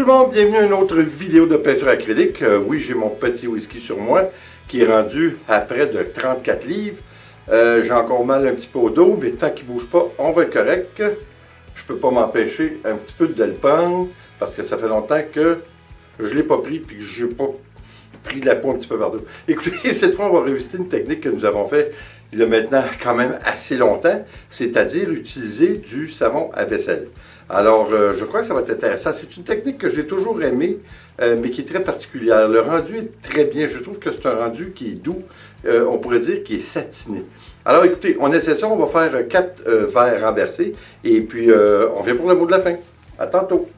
le monde, bienvenue à une autre vidéo de peinture acrylique. Oui, j'ai mon petit whisky sur moi qui est rendu à près de 34 livres. J'ai encore mal un petit peu au dos, mais tant qu'il ne bouge pas, on va être correct. Je ne peux pas m'empêcher un petit peu de le prendre parce que ça fait longtemps que je ne l'ai pas pris et que je n'ai pas pris la peau un petit peu partout. Écoutez, cette fois, on va revisiter une technique que nous avons fait il y a maintenant quand même assez longtemps, c'est-à-dire utiliser du savon à vaisselle. Alors, je crois que ça va être intéressant. C'est une technique que j'ai toujours aimée, mais qui est très particulière. Le rendu est très bien. Je trouve que c'est un rendu qui est doux, on pourrait dire qui est satiné. Alors, écoutez, on essaie ça. On va faire 4 verres renversés. Et puis, on vient pour le mot de la fin. À tantôt.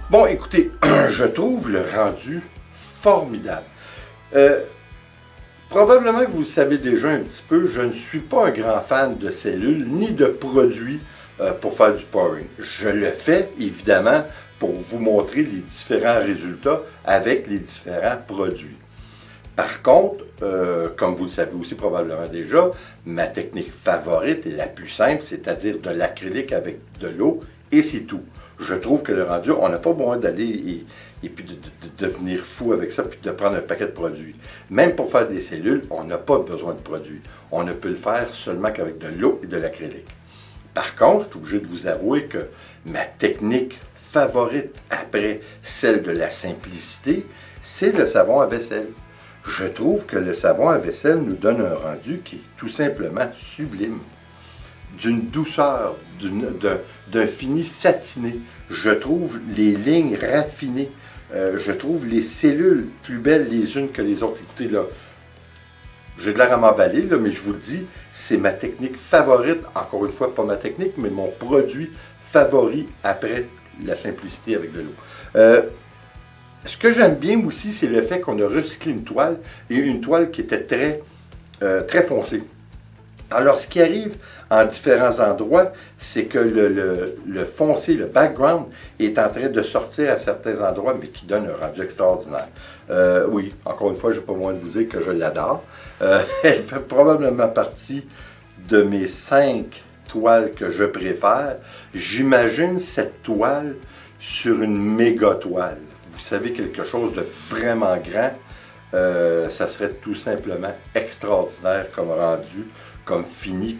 Bon, écoutez, je trouve le rendu formidable. Probablement que vous le savez déjà un petit peu, je ne suis pas un grand fan de cellules ni de produits pour faire du pouring. Je le fais évidemment pour vous montrer les différents résultats avec les différents produits. Par contre, comme vous le savez aussi probablement déjà, ma technique favorite est la plus simple, c'est-à-dire de l'acrylique avec de l'eau et c'est tout. Je trouve que le rendu, on n'a pas besoin d'aller et puis de devenir fou avec ça, puis de prendre un paquet de produits. Même pour faire des cellules, on n'a pas besoin de produits. On ne peut le faire seulement qu'avec de l'eau et de l'acrylique. Par contre, je suis obligé de vous avouer que ma technique favorite après celle de la simplicité, c'est le savon à vaisselle. Je trouve que le savon à vaisselle nous donne un rendu qui est tout simplement sublime. D'une douceur, d'un fini satiné. Je trouve les lignes raffinées. Je trouve les cellules plus belles les unes que les autres. Écoutez, là, j'ai de l'air à m'emballer, là, mais je vous le dis, c'est ma technique favorite. Encore une fois, pas ma technique, mais mon produit favori après la simplicité avec de l'eau. Ce que j'aime bien aussi, c'est le fait qu'on a recyclé une toile, et une toile qui était très foncée. Alors, ce qui arrive en différents endroits, c'est que le foncé, le background, est en train de sortir à certains endroits, mais qui donne un rendu extraordinaire. Oui, encore une fois, je n'ai pas besoin de vous dire que je l'adore. Elle fait probablement partie de mes 5 toiles que je préfère. J'imagine cette toile sur une méga toile. Vous savez, quelque chose de vraiment grand, ça serait tout simplement extraordinaire comme rendu, comme fini,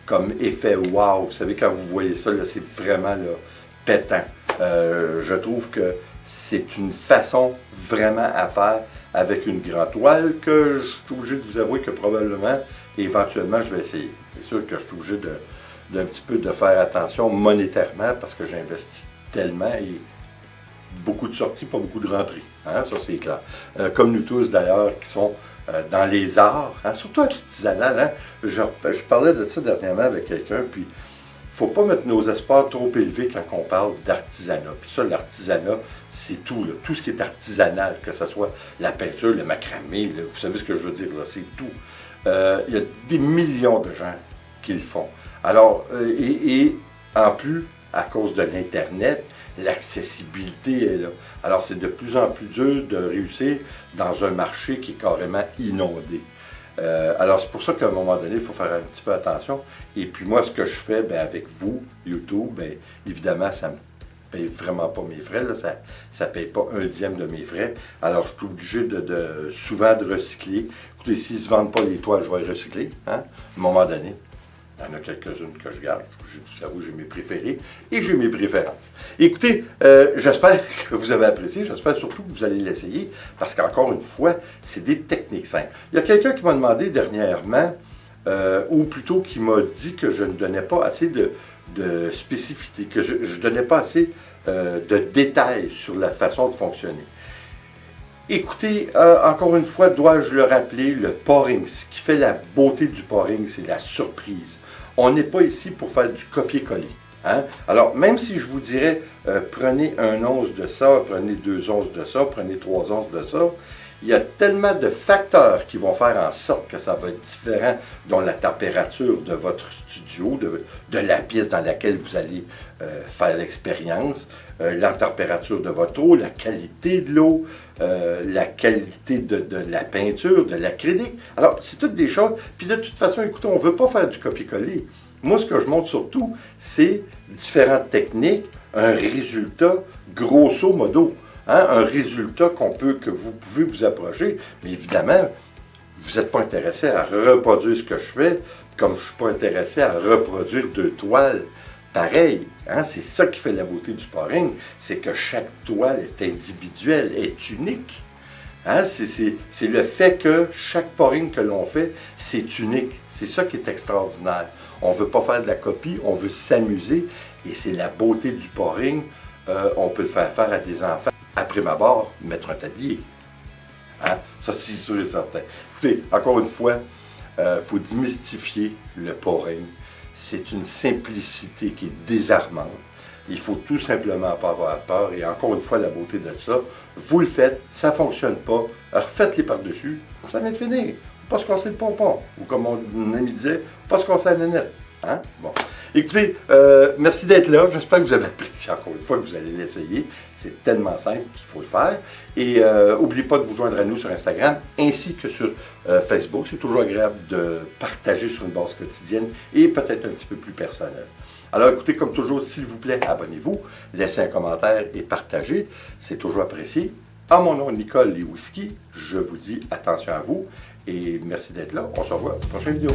comme effet wow. Vous savez, quand vous voyez ça, c'est vraiment là, pétant. Je trouve que c'est une façon vraiment à faire avec une grande toile que je suis obligé de vous avouer que probablement, éventuellement, je vais essayer. C'est sûr que je suis obligé d'un petit peu de faire attention monétairement parce que j'investis tellement et beaucoup de sorties, pas beaucoup de rentrées. Hein? Ça, c'est clair. Comme nous tous, d'ailleurs, qui sont dans les arts, hein? Surtout artisanal. Hein? Je parlais de ça dernièrement avec quelqu'un, puis il ne faut pas mettre nos espoirs trop élevés quand on parle d'artisanat. Puis ça, l'artisanat, c'est tout. Là. Tout ce qui est artisanal, que ce soit la peinture, le macramé, là, vous savez ce que je veux dire, là, c'est tout. Il y a des millions de gens qui le font. Alors, et en plus, à cause de l'Internet, l'accessibilité est là. Alors, c'est de plus en plus dur de réussir dans un marché qui est carrément inondé. Alors, c'est pour ça qu'à un moment donné, il faut faire un petit peu attention. Et puis moi, ce que je fais, bien, avec vous, YouTube, bien, évidemment, ça ne me paye vraiment pas mes frais. Là, ça ne paye pas 1/10 de mes frais. Alors, je suis obligé souvent de recycler. Écoutez, s'ils ne se vendent pas les toiles, je vais les recycler, hein, à un moment donné. Il y en a quelques-unes que je garde. Je vous avoue, j'ai mes préférés et j'ai mes préférences. Écoutez, j'espère que vous avez apprécié. J'espère surtout que vous allez l'essayer parce qu'encore une fois, c'est des techniques simples. Il y a quelqu'un qui m'a demandé dernièrement, ou plutôt qui m'a dit que je ne donnais pas assez de spécificité, que je ne donnais pas assez de détails sur la façon de fonctionner. Écoutez, encore une fois, dois-je le rappeler, le pouring, ce qui fait la beauté du pouring, c'est la surprise. On n'est pas ici pour faire du copier-coller. Hein? Alors, même si je vous dirais, prenez 1 once de ça, prenez 2 onces de ça, prenez 3 onces de ça, il y a tellement de facteurs qui vont faire en sorte que ça va être différent, dont la température de votre studio, de la pièce dans laquelle vous allez faire l'expérience, la température de votre eau, la qualité de l'eau, la qualité de la peinture, de l'acrylique. Alors, c'est toutes des choses. Puis de toute façon, écoutez, on ne veut pas faire du copier-coller. Moi, ce que je montre surtout, c'est différentes techniques, un résultat grosso modo. Hein, un résultat que vous pouvez vous approcher, mais évidemment, vous n'êtes pas intéressé à reproduire ce que je fais, comme je ne suis pas intéressé à reproduire 2 toiles pareilles. Hein, c'est ça qui fait la beauté du pouring, c'est que chaque toile est individuelle, est unique. Hein, c'est le fait que chaque pouring que l'on fait, c'est unique. C'est ça qui est extraordinaire. On ne veut pas faire de la copie, on veut s'amuser, et c'est la beauté du pouring. On peut le faire à des enfants. Après ma barre, mettre un tablier. Hein? Ça, c'est sûr et certain. Écoutez, encore une fois, il faut démystifier le pouring. C'est une simplicité qui est désarmante. Il faut tout simplement pas avoir peur. Et encore une fois, la beauté de ça, vous le faites, ça ne fonctionne pas, refaites-les par-dessus, ça vient de finir. pas se casser le pompon. Ou comme mon ami disait, pas se casser la nénette. Hein? Bon. Écoutez, merci d'être là. J'espère que vous avez apprécié encore une fois, que vous allez l'essayer. C'est tellement simple qu'il faut le faire. Et n'oubliez pas de vous joindre à nous sur Instagram ainsi que sur Facebook. C'est toujours agréable de partager sur une base quotidienne et peut-être un petit peu plus personnelle. Alors écoutez, comme toujours, s'il vous plaît, abonnez-vous, laissez un commentaire et partagez. C'est toujours apprécié. À mon nom, Nicole Les Whisky, je vous dis attention à vous et merci d'être là. On se revoit dans la prochaine vidéo.